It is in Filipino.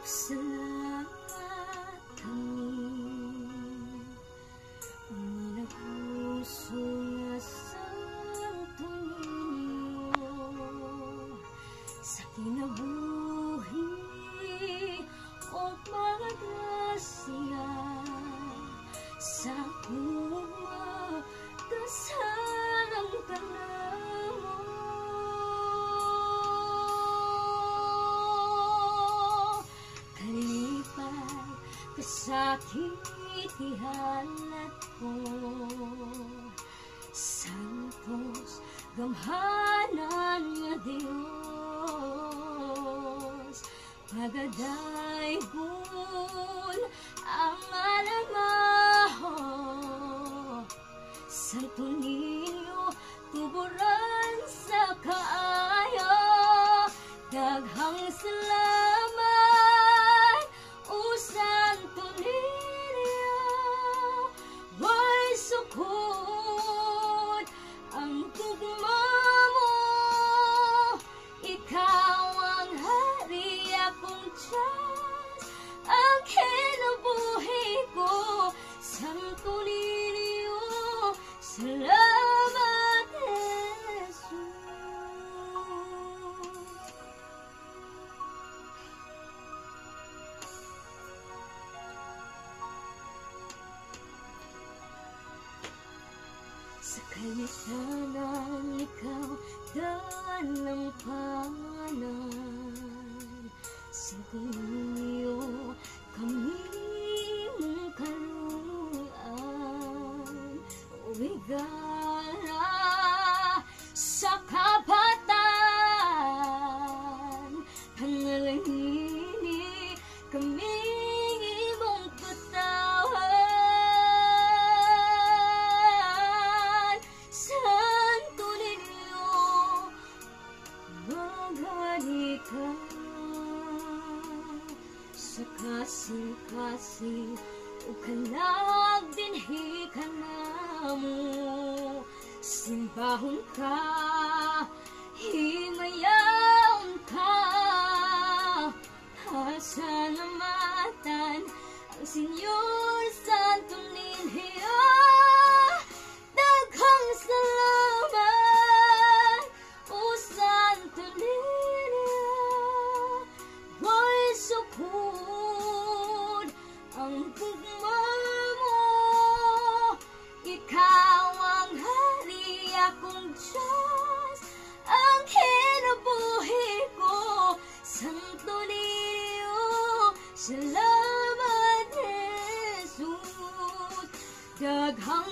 Salamat kami minapuso nga Santo Niño sa kinabuhi o mga grasya sa kumakasalang kanamo kalipay kasakit ihalat ko Santos gamhanan nga Dios pagadaygon ang alamaho Santo Niño tuburan sa kaayo daghang salamat o Santo Niño way sukod ang tugma mo ikaw ang hari akong Diyos ang kinabuhi ko Santo Niño salamat Jesus sa kalitanan ikaw dalampanan Santo Niño kami mong kaluan umigala sa kabatan panalangini kami imong patawan Santo Niño maghali ka sa kasing-kasing o kalag dinhi ka namo simbahon ka himayaon ka pasalamatan ang Senyor Santo Niño daghang salamat o Santo Niño way sukod ang tugma mo ikaw ang hari akong Diyos ang kinabuhi ko Santo Niño salamat Jesus daghang